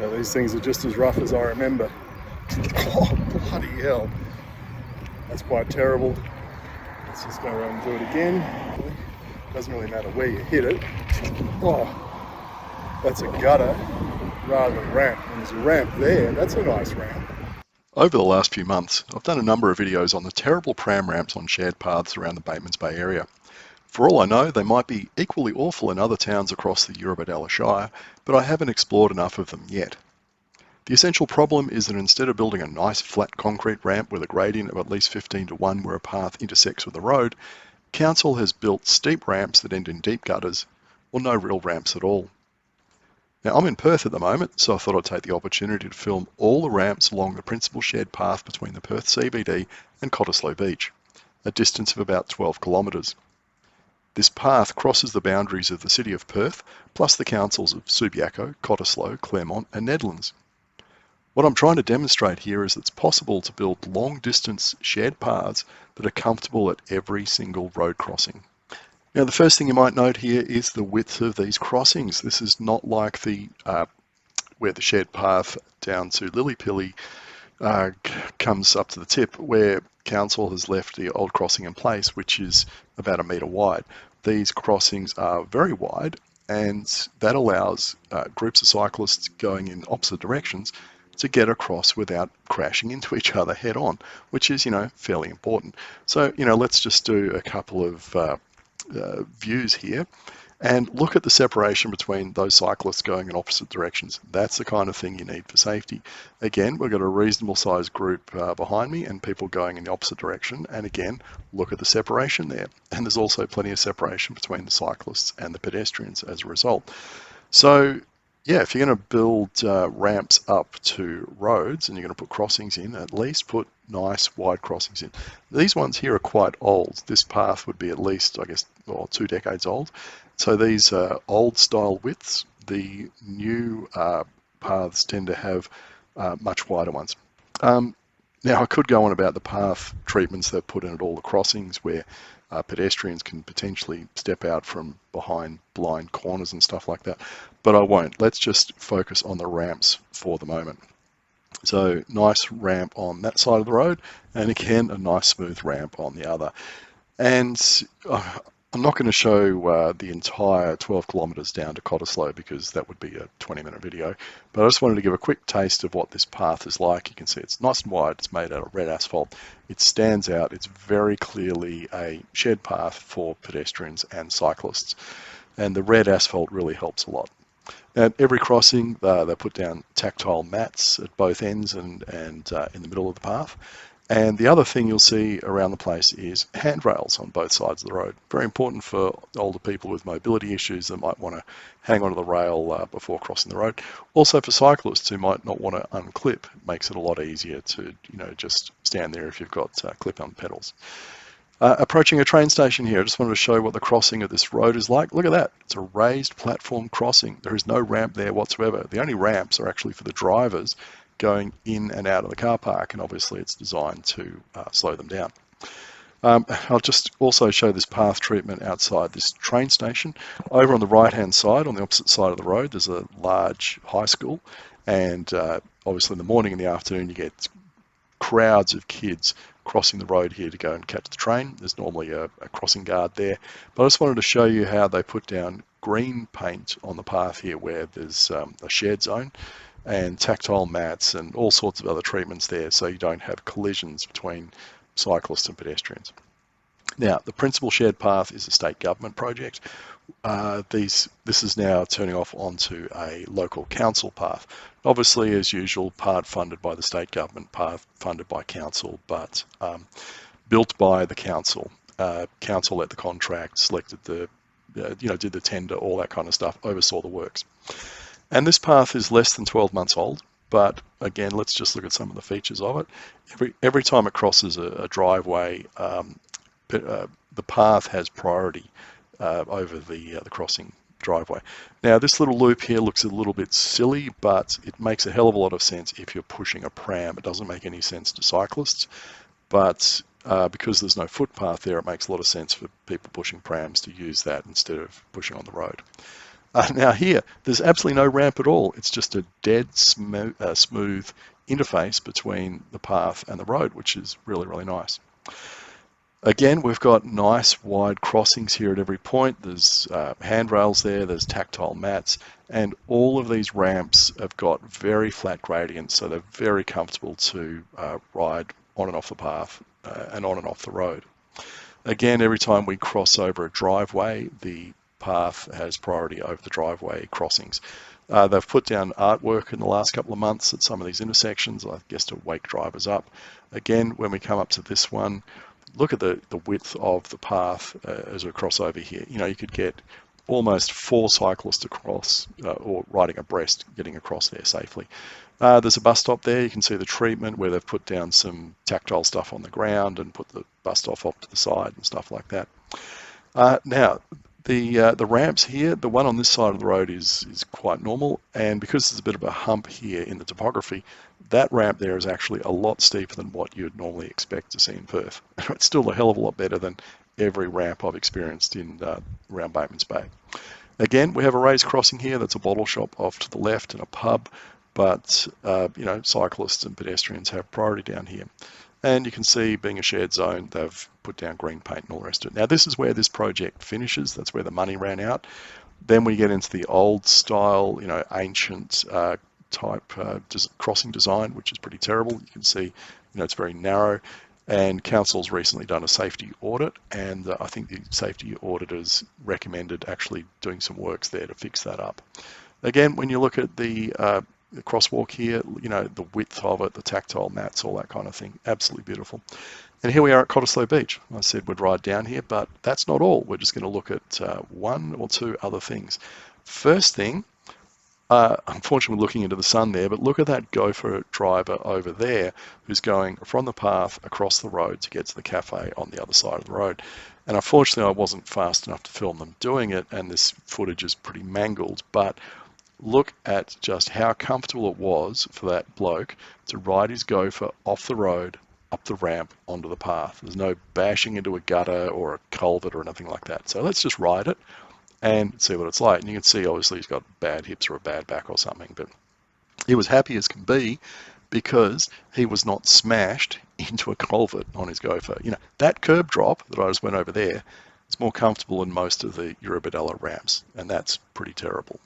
Yeah, these things are just as rough as I remember. Oh, bloody hell. That's quite terrible. Let's just go around and do it again. Doesn't really matter where you hit it. Oh, that's a gutter rather than a ramp. And there's a ramp there. That's a nice ramp. Over the last few months, I've done a number of videos on the terrible pram ramps on shared paths around the Batemans Bay area. For all I know, they might be equally awful in other towns across the Eurobodalla Shire, but I haven't explored enough of them yet. The essential problem is that instead of building a nice flat concrete ramp with a gradient of at least 15:1 where a path intersects with the road, Council has built steep ramps that end in deep gutters, or no real ramps at all. Now, I'm in Perth at the moment, so I thought I'd take the opportunity to film all the ramps along the principal shared path between the Perth CBD and Cottesloe Beach, a distance of about 12 kilometres. This path crosses the boundaries of the City of Perth, plus the councils of Subiaco, Cottesloe, Claremont and Nedlands. What I'm trying to demonstrate here is that it's possible to build long-distance shared paths that are comfortable at every single road crossing. Now, the first thing you might note here is the width of these crossings. This is not like the where the shared path down to Lillypilly comes up to the tip, where council has left the old crossing in place, which is about 1 metre wide. These crossings are very wide, and that allows groups of cyclists going in opposite directions to get across without crashing into each other head on, which is, fairly important. So, let's just do a couple of views here and look at the separation between those cyclists going in opposite directions. That's the kind of thing you need for safety. Again, we've got a reasonable sized group behind me and people going in the opposite direction. And again, look at the separation there. And there's also plenty of separation between the cyclists and the pedestrians as a result. So yeah, if you're going to build ramps up to roads and you're going to put crossings in, at least put nice wide crossings in. These ones here are quite old. This path would be at least, I guess, 2 decades old. So these are old style widths. The new paths tend to have much wider ones. Now, I could go on about the path treatments they've put in at all the crossings where pedestrians can potentially step out from behind blind corners and stuff like that, but I won't. Let's just focus on the ramps for the moment. So nice ramp on that side of the road, and again, a nice smooth ramp on the other. And I'm not going to show the entire 12 kilometres down to Cottesloe because that would be a 20-minute video, but I just wanted to give a quick taste of what this path is like. You can see it's nice and wide, it's made out of red asphalt, it stands out, it's very clearly a shared path for pedestrians and cyclists, and the red asphalt really helps a lot. At every crossing, they put down tactile mats at both ends and in the middle of the path. And the other thing you'll see around the place is handrails on both sides of the road. Very important for older people with mobility issues that might want to hang onto the rail before crossing the road. Also for cyclists who might not want to unclip, it makes it a lot easier to just stand there if you've got clip-on pedals. Approaching a train station here, I just wanted to show what the crossing of this road is like. Look at that, it's a raised platform crossing. There is no ramp there whatsoever. The only ramps are actually for the drivers going in and out of the car park, and obviously it's designed to slow them down. I'll just also show this path treatment outside this train station. Over on the right-hand side, on the opposite side of the road, there's a large high school, and obviously in the morning and the afternoon you get crowds of kids crossing the road here to go and catch the train. There's normally a crossing guard there, but I just wanted to show you how they put down green paint on the path here where there's a shared zone and tactile mats and all sorts of other treatments there so you don't have collisions between cyclists and pedestrians. Now, the principal shared path is a state government project. This is now turning off onto a local council path. Obviously, as usual, part funded by the state government, part funded by council, but built by the council. Council let the contract, selected the, did the tender, all that kind of stuff, oversaw the works. And this path is less than 12 months old, but again, let's just look at some of the features of it. Every time it crosses a driveway, the path has priority over the crossing driveway. Now, this little loop here looks a little bit silly, but it makes a hell of a lot of sense if you're pushing a pram. It doesn't make any sense to cyclists, but because there's no footpath there, it makes a lot of sense for people pushing prams to use that instead of pushing on the road. Now here, there's absolutely no ramp at all. It's just a dead smooth interface between the path and the road, which is really, really nice. Again, we've got nice wide crossings here at every point. There's handrails there, there's tactile mats, and all of these ramps have got very flat gradients, so they're very comfortable to ride on and off the path and on and off the road. Again, every time we cross over a driveway, the path has priority over the driveway crossings. They've put down artwork in the last couple of months at some of these intersections, I guess to wake drivers up. Again, when we come up to this one, look at the width of the path as we cross over here. You know, you could get almost 4 cyclists across or riding abreast, getting across there safely. There's a bus stop there. You can see the treatment where they've put down some tactile stuff on the ground and put the bus stop off to the side and stuff like that. Now, the ramps here, the one on this side of the road is quite normal, and because there's a bit of a hump here in the topography, that ramp there is actually a lot steeper than what you'd normally expect to see in Perth. It's still a hell of a lot better than every ramp I've experienced in around Batemans Bay. Again, we have a raised crossing here. That's a bottle shop off to the left and a pub, but you know, cyclists and pedestrians have priority down here. And you can see, being a shared zone, they've put down green paint and all the rest of it. Now, this is where this project finishes. That's where the money ran out. Then we get into the old style, you know, ancient type crossing design, which is pretty terrible. You can see, you know, it's very narrow. And council's recently done a safety audit, and I think the safety auditors recommended actually doing some works there to fix that up. Again, when you look at the crosswalk here, you know, the width of it, the tactile mats, all that kind of thing, absolutely beautiful. And here we are at Cottesloe Beach. I said we'd ride down here, but that's not all. We're just going to look at one or two other things. First thing, unfortunately we're looking into the sun there, but look at that gopher driver over there who's going from the path across the road to get to the cafe on the other side of the road. And unfortunately I wasn't fast enough to film them doing it, and this footage is pretty mangled, but look at just how comfortable it was for that bloke to ride his gopher off the road, up the ramp, onto the path. There's no bashing into a gutter or a culvert or anything like that. So let's just ride it and see what it's like. And you can see obviously he's got bad hips or a bad back or something, but he was happy as can be because he was not smashed into a culvert on his gopher. You know, that curb drop that I just went over there, it's more comfortable than most of the Eurobodalla ramps, and that's pretty terrible.